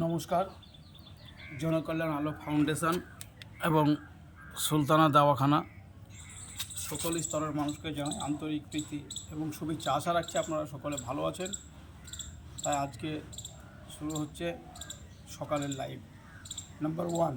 নমস্কার। জনকল্যাণ আলো ফাউন্ডেশন এবং সুলতানা দাওয়াখানা সকল স্তরের মানুষকে জানাই আন্তরিক প্রীতি এবং শুভেচ্ছা। আশা রাখছি আপনারা সকলে ভালো আছেন। তাই আজকে শুরু হচ্ছে সকালের লাইভ নাম্বার 1।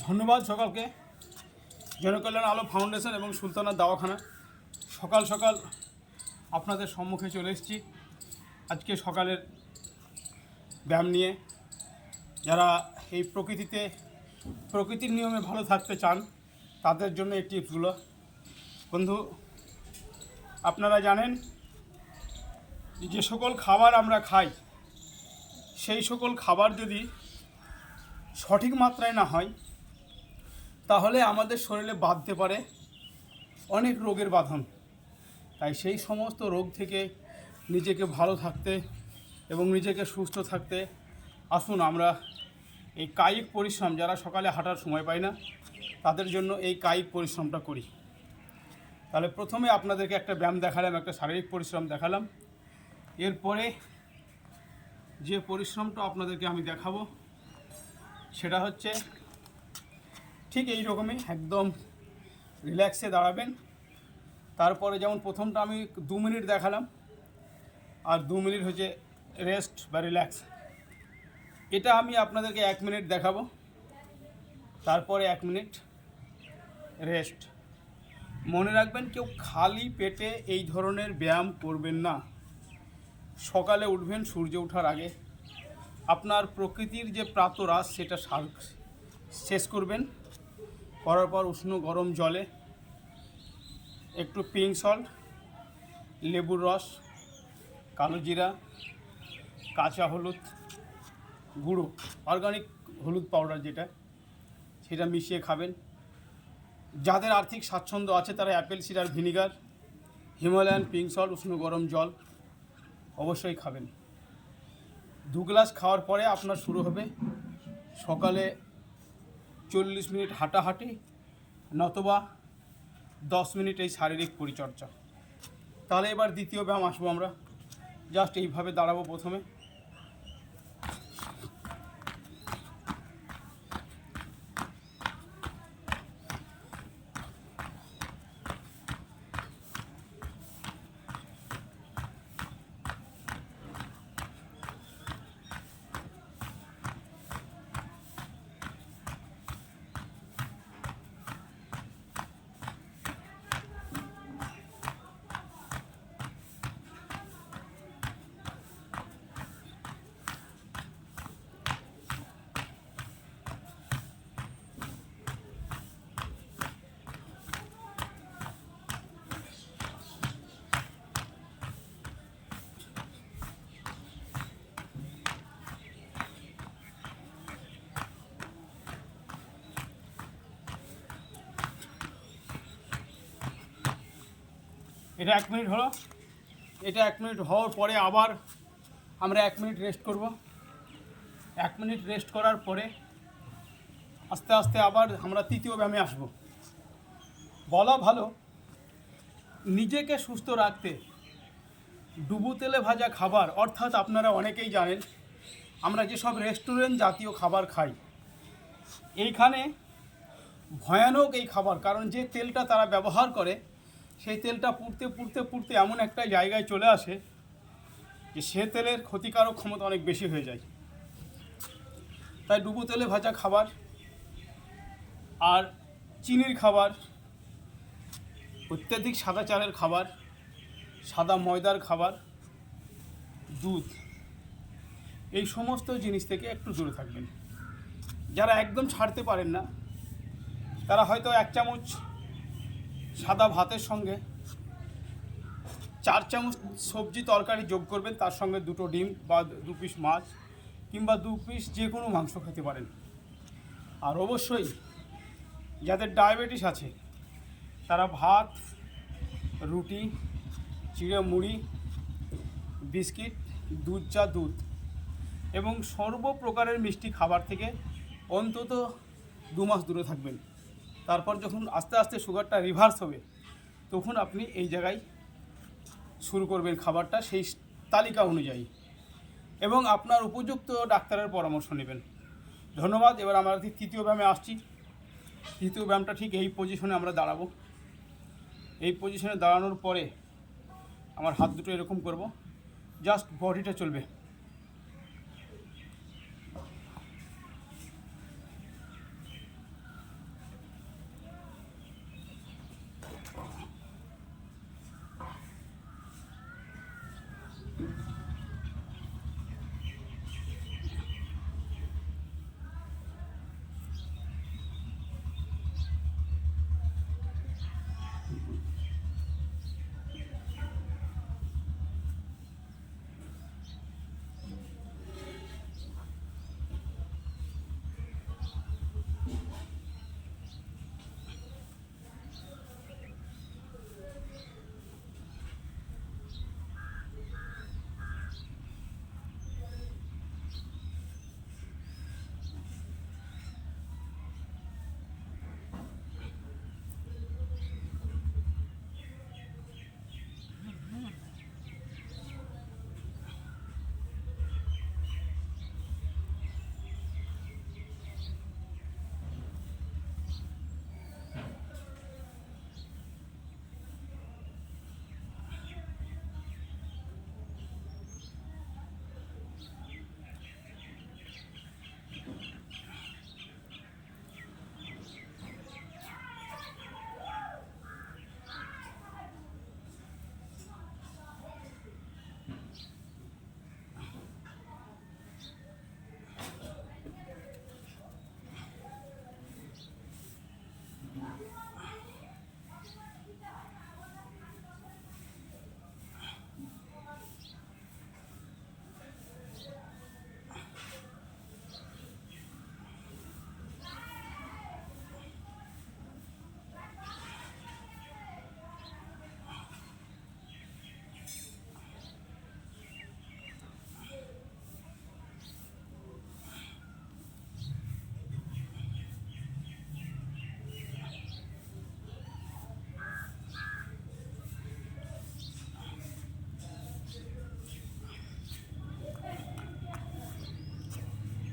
ধন্যবাদ সকলকে। জনকল্যাণ আলো ফাউন্ডেশন এবং সুলতানা দাওয়াখানা সকাল সকাল আপনাদের সম্মুখে চলে এসেছি আজকে সকালের ব্যায়াম নিয়ে। যারা এই প্রকৃতির নিয়মে ভালো থাকতে চান তাদের জন্য এই টিপসগুলো। বন্ধু, আপনারা জানেন যে সকল খাবার আমরা খাই সেই সকল খাবার যদি সঠিক মাত্রায় না হয় তাহলে আমাদের শরীরে বাঁধতে পারে অনেক রোগের বাঁধন। তাই সেই সমস্ত রোগ থেকে নিজেকে ভালো থাকতে এবং নিজেকে সুস্থ থাকতে আসুন আমরা এই কায়িক পরিশ্রম, যারা সকালে হাঁটার সময় পায় না তাদের জন্য এই কায়িক পরিশ্রমটা করি। তাহলে প্রথমে আপনাদেরকে একটা ব্যায়াম দেখালাম, একটা শারীরিক পরিশ্রম দেখালাম। এরপরে যে পরিশ্রমটা আপনাদেরকে আমি দেখাবো সেটা হচ্ছে ঠিক এই রকমই একদম রিল্যাক্সে দাঁড়াবেন। তারপরে যেমন প্রথমটা আমি 2 মিনিট দেখালাম আর 2 মিনিট হচ্ছে রেস্ট বা রিল্যাক্স। এটা আমি আপনাদেরকে 1 মিনিট দেখাবো, তারপরে 1 মিনিট রেস্ট। মনে রাখবেন, কেউ খালি পেটে এই ধরনের ব্যায়াম করবেন না। সকালে উঠবেন সূর্য ওঠার আগে, আপনার প্রকৃতির যে প্রাতরাশ সেটা শেষ করবেন। করার পর উষ্ণ গরম জলে একটু পিঙ্ক সল্ট, লেবুর রস, কালো জিরা, কাঁচা হলুদ গুঁড়ো, অর্গানিক হলুদ পাউডার যেটা, সেটা মিশিয়ে খাবেন। যাদের আর্থিক স্বাচ্ছন্দ্য আছে তারা Apple cedar vinegar, Himalayan pink salt, উষ্ণ গরম জল অবশ্যই খাবেন। 2 গ্লাস খাওয়ার পরে আপনার শুরু হবে সকালে 40 মিনিট হাঁটাহাঁটি নতবা 10 মিনিট এই শারীরিক পরিচর্যা। তাহলে এবার দ্বিতীয় ব্যায়াম আসবো আমরা। জাস্ট এইভাবে দাঁড়াবো প্রথমে, এটা 1 মিনিট হলো। এটা 1 মিনিট হওয়ার পরে আবার আমরা 1 মিনিট রেস্ট করব। 1 মিনিট রেস্ট করার পরে আস্তে আস্তে আবার আমরা তৃতীয় ব্যায়ামে আসব। বলা ভালো, নিজেকে সুস্থ রাখতে ডুবো তেলে ভাজা খাবার, অর্থাৎ আপনারা অনেকেই জানেন আমরা যেসব রেস্টুরেন্ট জাতীয় খাবার খাই, এইখানে ভয়ানক এই খাবার, কারণ যে তেলটা তারা ব্যবহার করে সেই তেলটা পুড়তে পুড়তে পুড়তে এমন একটা জায়গায় চলে আসে যে সে তেলের ক্ষতিকারক ক্ষমতা অনেক বেশি হয়ে যায়। তাই ডুবো তেলে ভাজা খাবার আর চিনির খাবার, অত্যাধিক সাদা চালের খাবার, সাদা ময়দার খাবার, দুধ, এই সমস্ত জিনিস থেকে একটু দূরে থাকবেন। যারা একদম ছাড়তে পারেন না তারা হয়তো 1 চামচ সাদা ভাতের সঙ্গে 4 চামচ সবজি তরকারি যোগ করবেন, তার সঙ্গে 2টো ডিম বা 2 পিস মাছ কিংবা 2 পিস যে কোনো মাংস খেতে পারেন। আর অবশ্যই যাদের ডায়াবেটিস আছে তারা ভাত, রুটি, চিড়ে মুড়ি, বিস্কিট, দুধ চা, দুধ এবং সর্বপ্রকারের মিষ্টি খাবার থেকে অন্তত 2 মাস দূরে থাকবেন। তারপর যখন আস্তে আস্তে সুগারটা রিভার্স হবে তখন আপনি এই জায়গায় শুরু করবেন খাবারটা সেই তালিকা অনুযায়ী, এবং আপনার উপযুক্ত ডাক্তারের পরামর্শ নেবেন। ধন্যবাদ। এবার আমরা তৃতীয় ব্যায়ামে আসছি। তৃতীয় ব্যায়ামটা ঠিক এই পজিশনে আমরা দাঁড়াবো। এই পজিশনে দাঁড়ানোর পরে আমার হাত দুটো এরকম করব, জাস্ট বডিটা চলবে।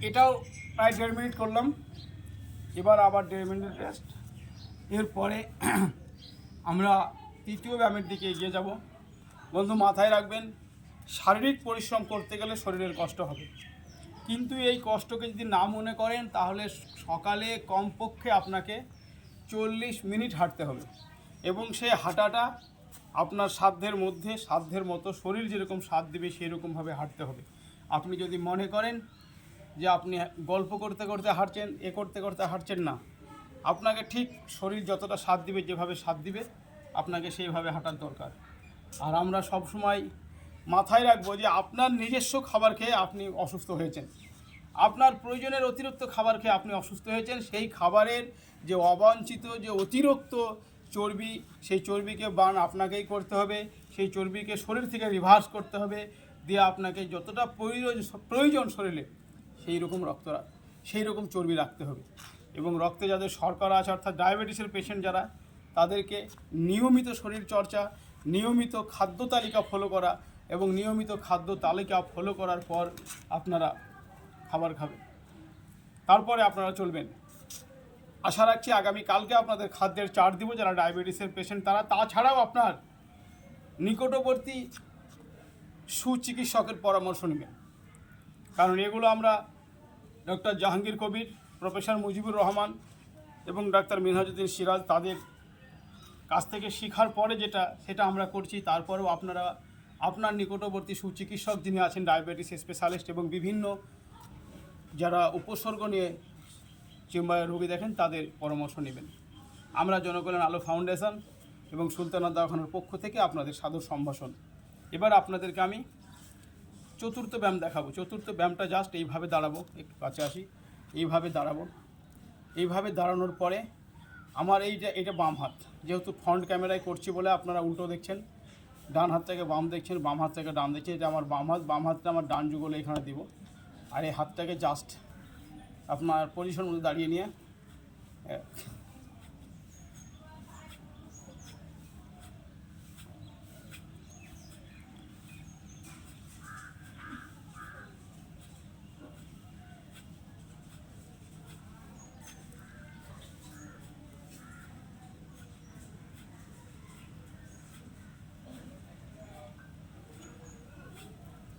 এটাও প্রায় 1.5 মিনিট করলাম। এবার আবার 1.5 মিনিট রেস্ট। এরপরে আমরা তৃতীয় ব্যায়ামের দিকে এগিয়ে যাব। বন্ধু মাথায় রাখবেন, শারীরিক পরিশ্রম করতে গেলে শরীরের কষ্ট হবে, কিন্তু এই কষ্টকে যদি না মনে করেন তাহলে সকালে কমপক্ষে আপনাকে 40 মিনিট হাঁটতে হবে, এবং সেই হাঁটাটা আপনার সাধ্যের মধ্যে, সাধ্যের মতো, শরীর যেরকম সাথ দেবে সেই রকমভাবে হাঁটতে হবে। আপনি যদি মনে করেন যে আপনি গল্প করতে করতে হাঁটছেন, এ করতে করতে হাঁটছেন, না, আপনাকে ঠিক শরীর যতটা সাথ দিবে, যেভাবে সাথ দিবে আপনাকে সেইভাবে হাঁটার দরকার। আর আমরা সব সময় মাথায় রাখবো যে আপনার নিজস্ব খাবার খেয়ে আপনি অসুস্থ হয়েছেন, আপনার প্রয়োজনের অতিরিক্ত খাবার খেয়ে আপনি অসুস্থ হয়েছেন। সেই খাবারের যে অবাঞ্ছিত, যে অতিরিক্ত চর্বি, সেই চর্বিকে বার্ন আপনাকেই করতে হবে, সেই চর্বিকে শরীর থেকে রিভার্স করতে হবে, দিয়ে আপনাকে যতটা প্রয়োজন শরীরে সেই রকম চর্বি রাখতে হবে। এবং রক্তে যাদের শর্করা আছে অর্থাৎ ডায়াবেটিসের পেশেন্ট যারা, তাদেরকে নিয়মিত শরীর চর্চা, নিয়মিত খাদ্য তালিকা ফলো করা এবং নিয়মিত খাদ্য তালিকা ফলো করার পর আপনারা খাবার খাবেন, তারপরে আপনারা চলবেন। আশা রাখছি আগামীকালকে আপনাদের খাদ্যের চার্ট দিব যারা ডায়াবেটিসের পেশেন্ট তারা। তাছাড়াও আপনার নিকটবর্তী সুচিকিৎসকের পরামর্শ নেবেন, কারণ এগুলো আমরা ডক্টর জাহাঙ্গীর কবির, প্রফেসর মুজিবুর রহমান এবং ডাক্তার মিনহাজউদ্দিন সিরাজ তাদের কাছ থেকে শেখার পরে সেটা আমরা করছি। তারপরেও আপনারা আপনার নিকটবর্তী সুচিকিৎসক যিনি আছেন ডায়াবেটিস স্পেশালিস্ট এবং বিভিন্ন যারা উপসর্গ নিয়ে চেম্বারে রোগী দেখেন তাদের পরামর্শ নেবেন। আমরা জনকল্যাণ আলো ফাউন্ডেশন এবং সুলতানা দাওয়াখানার পক্ষ থেকে আপনাদের সাদর সম্ভাষণ। এবার আপনাদেরকে আমি চতুর্থ ব্যায়াম দেখাবো। চতুর্থ ব্যায়ামটা জাস্ট এইভাবে দাঁড়াবো, একটু কাছে আসি, এইভাবে দাঁড়াবো। এইভাবে দাঁড়ানোর পরে আমার এটা বাম হাত, যেহেতু ফ্রন্ট ক্যামেরায় করছি বলে আপনারা উল্টো দেখছেন, ডান হাত থেকে বাম দেখছেন, বাম হাত থেকে ডান দেখছেন। এটা আমার বাম হাতটা আমার ডান যুগলে এখানে দিব, আর এই হাতটাকে জাস্ট আপনার পজিশন মধ্যে দাঁড়িয়ে নিয়ে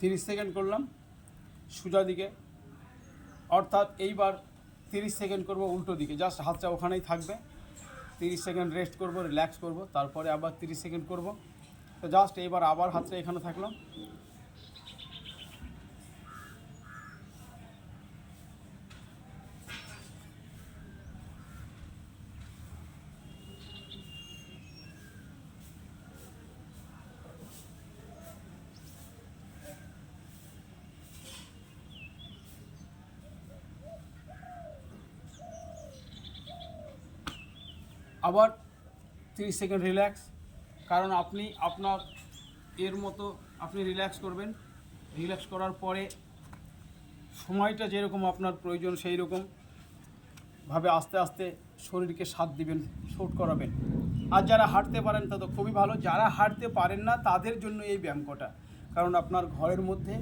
30 সেকেন্ড করলাম সোজা দিকে, অর্থাৎ এইবার 30 সেকেন্ড করব উল্টো দিকে। জাস্ট হাতটা ওখানেই থাকবে, 30 সেকেন্ড রেস্ট করব, রিল্যাক্স করব, তারপরে আবার 30 সেকেন্ড করব। তো জাস্ট এইবার আবার হাতটা এখানে থাকলাম, আবার 30 সেকেন্ড রিল্যাক্স। কারণ আপনি আপনার এর মতো আপনি রিল্যাক্স করবেন, রিল্যাক্স করার পরে সময়টা যেরকম আপনার প্রয়োজন সেই রকমভাবে আস্তে আস্তে শরীরকে সাথ দিবেন, শুট করাবেন। আর যারা হাঁটতে পারেন তা তো খুবই ভালো, যারা হাঁটতে পারেন না তাদের জন্য এই ব্যায়াম কটা। কারণ আপনার ঘরের মধ্যে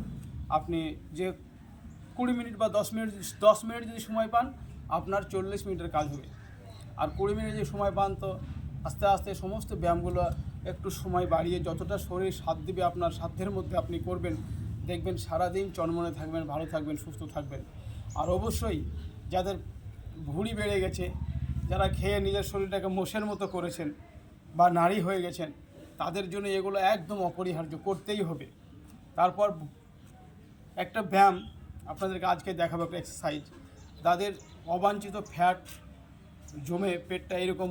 আপনি যে 20 মিনিট বা 10 মিনিট যদি সময় পান, আপনার 40 মিনিটের কাজ হবে। আর 20 মিনিট যে সময় পান, তো আস্তে আস্তে সমস্ত ব্যায়ামগুলো একটু সময় বাড়িয়ে যতটা শরীর সাথ দিবে আপনার সাধ্যের মধ্যে আপনি করবেন, দেখবেন সারাদিন চনমনে থাকবেন, ভালো থাকবেন, সুস্থ থাকবেন। আর অবশ্যই যাদের ভুঁড়ি বেড়ে গেছে, যারা খেয়ে নিজের শরীরটাকে মোষের মতো করেছেন বা নারী হয়ে গেছেন, তাদের জন্য এগুলো একদম অপরিহার্য, করতেই হবে। তারপর একটা ব্যায়াম আপনাদেরকে আজকে দেখাবো, একটা এক্সারসাইজ। যাদের অবাঞ্ছিত ফ্যাট জমে পেটটা এরকম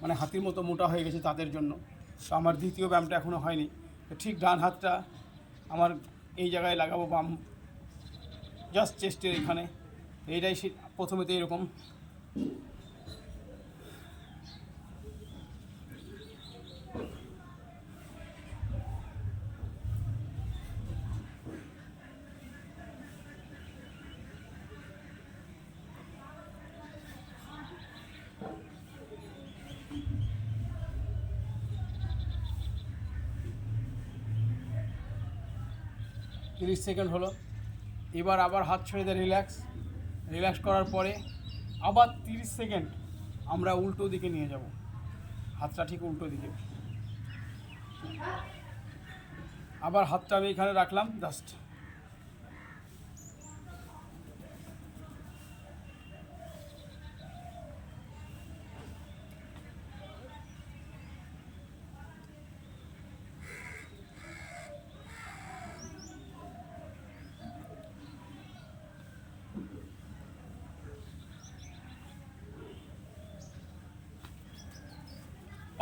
মানে হাতির মতো মোটা হয়ে গেছে তাদের জন্য। তো আমার দ্বিতীয় ব্যায়ামটা এখনও হয়নি। তো ঠিক ডান হাতটা আমার এই জায়গায় লাগাবো, বাম জাস্ট চেস্টের এখানে। এইটাই প্রথমে তো এরকম, 30 সেকেন্ড হলো। এবার আবার হাত ছেড়ে দিয়ে রিল্যাক্স করার পরে আবার 30 সেকেন্ড আমরা উল্টো দিকে নিয়ে যাব, হাতটা ঠিক উল্টো দিকে। আবার হাতটা আমি এখানে রাখলাম জাস্ট,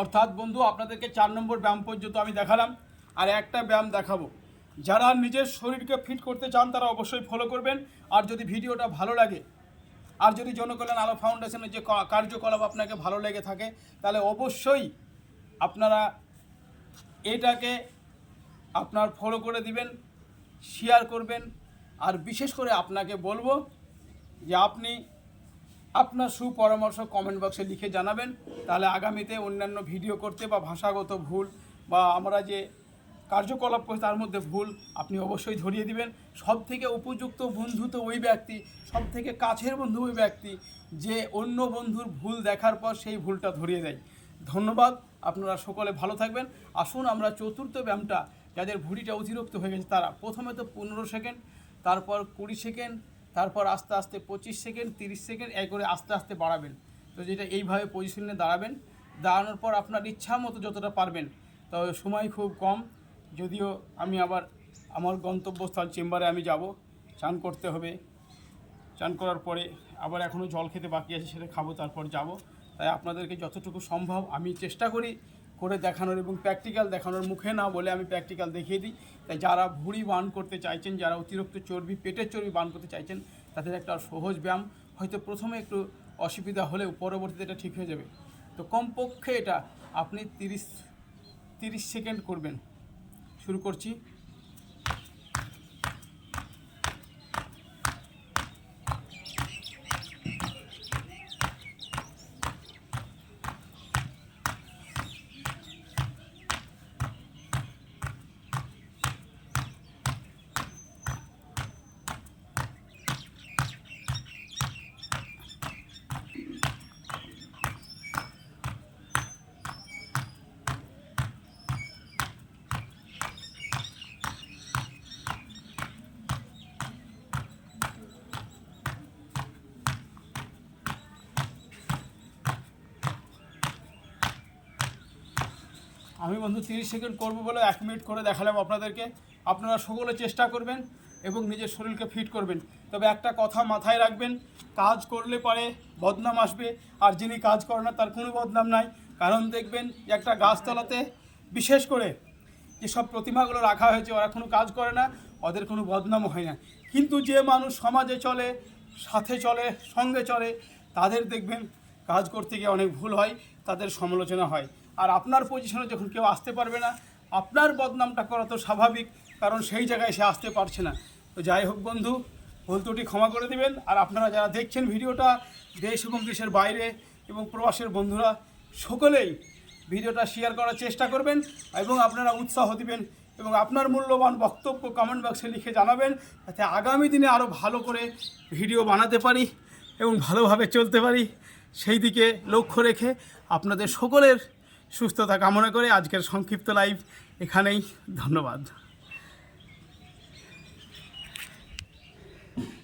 অর্থাৎ বন্ধু আপনাদেরকে 4 নম্বর ব্যায়াম পর্যন্ত আমি দেখালাম, আর একটা ব্যায়াম দেখাবো। যারা নিজের শরীরকে ফিট করতে চান তারা অবশ্যই ফলো করবেন। আর যদি ভিডিওটা ভালো লাগে আর যদি জনকল্যাণ আলো ফাউন্ডেশনের যে কার্যকলাপ আপনাকে ভালো লেগে থাকে তাহলে অবশ্যই আপনারা এটাকে আপনার ফলো করে দিবেন, শেয়ার করবেন। আর বিশেষ করে আপনাকে বলবো যে আপনি আপনার সুপরামর্শ কমেন্ট বক্সে লিখে জানাবেন, তাহলে আগামীতে অন্যান্য ভিডিও করতে বা ভাষাগত ভুল বা আমরা যে কার্যকলাপ করি তার মধ্যে ভুল আপনি অবশ্যই ধরিয়ে দিবেন। সব থেকে উপযুক্ত বন্ধু তো ওই ব্যক্তি, সব থেকে কাছের বন্ধু ওই ব্যক্তি যে অন্য বন্ধুর ভুল দেখার পর সেই ভুলটা ধরিয়ে দেয়। ধন্যবাদ, আপনারা সকলে ভালো থাকবেন। আসুন আমরা চতুর্থ ব্যায়ামটা, যাদের ভুঁড়িটা অতিরিক্ত হয়ে গেছে তারা প্রথমে তো 15 সেকেন্ড, তারপর 20 সেকেন্ড, তারপর আস্তে আস্তে 25 সেকেন্ড, 30 সেকেন্ড, এই করে আস্তে আস্তে বাড়াবেন। তো যেটা এইভাবে পজিশনে দাঁড়াবেন, দাঁড়ানোর পর আপনার ইচ্ছা মতো যতটা পারবেন। তবে সময় খুব কম, যদিও আমি আবার আমার গন্তব্যস্থল চেম্বারে আমি যাব, চান করতে হবে। চান করার পরে আবার এখনও জল খেতে বাকি আছে, সেটা খাবো, তারপর যাব। তাই আপনাদেরকে যতটুকু সম্ভব আমি চেষ্টা করি করে দেখানোর এবং প্র্যাকটিক্যাল দেখানোর, মুখে না বলে আমি প্র্যাকটিক্যাল দেখিয়ে দিই। তাই যারা ভুঁড়ি বার্ন করতে চাইছেন, যারা অতিরিক্ত চর্বি, পেটের চর্বি বার্ন করতে চাইছেন, তাদের একটা সহজ ব্যায়াম, হয়তো প্রথমে একটু অসুবিধা হলেও পরবর্তীতে এটা ঠিক হয়ে যাবে। তো কমপক্ষে এটা আপনি 30 সেকেন্ড করবেন। শুরু করছি। আমি বন্ধু 30 সেকেন্ড করবো বলে 1 মিনিট করে দেখালাম আপনাদেরকে। আপনারা সকলে চেষ্টা করবেন এবং নিজের শরীরকে ফিট করবেন। তবে একটা কথা মাথায় রাখবেন, কাজ করলে পরে বদনাম আসবে, আর যিনি কাজ করে না তার কোনো বদনাম নাই। কারণ দেখবেন একটা গাছতলাতে বিশেষ করে যেসব প্রতিমাগুলো রাখা হয়েছে ওরা কোনো কাজ করে না, ওদের কোনো বদনামও হয় না। কিন্তু যে মানুষ সমাজে চলে, সাথে চলে, সঙ্গে চলে, তাদের দেখবেন কাজ করতে গিয়ে অনেক ভুল হয়, তাদের সমালোচনা হয়। আর আপনার পজিশনে যখন কেউ আসতে পারবে না, আপনার বদনামটা করা তো স্বাভাবিক, কারণ সেই জায়গায় সে আসতে পারছে না। তো যাই হোক বন্ধু, ভুল ত্রুটি ক্ষমা করে দিবেন। আর আপনারা যারা দেখছেন ভিডিওটা, দেশ এবং দেশের বাইরে এবং প্রবাসের বন্ধুরা, সকলেই ভিডিওটা শেয়ার করার চেষ্টা করবেন এবং আপনারা উৎসাহ দিবেন এবং আপনার মূল্যবান বক্তব্য কমেন্ট বক্সে লিখে জানাবেন, যাতে আগামী দিনে আরও ভালো করে ভিডিও বানাতে পারি এবং ভালোভাবে চলতে পারি। সেই দিকে লক্ষ্য রেখে আপনাদের সকলের সুস্থতা কামনা করে আজকের সংক্ষিপ্ত লাইভ এখানেই। ধন্যবাদ।